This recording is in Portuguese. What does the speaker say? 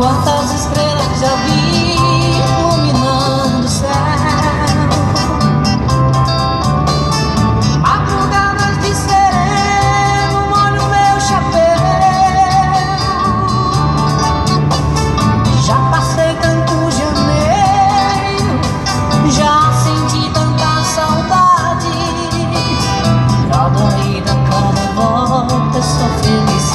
Quantas estrelas já vi iluminando o céu. Madrugadas de sereno molho meu chapéu. Já passei tanto janeiro, já senti tanta saudade. Cada ida, cada volta, só felicidade.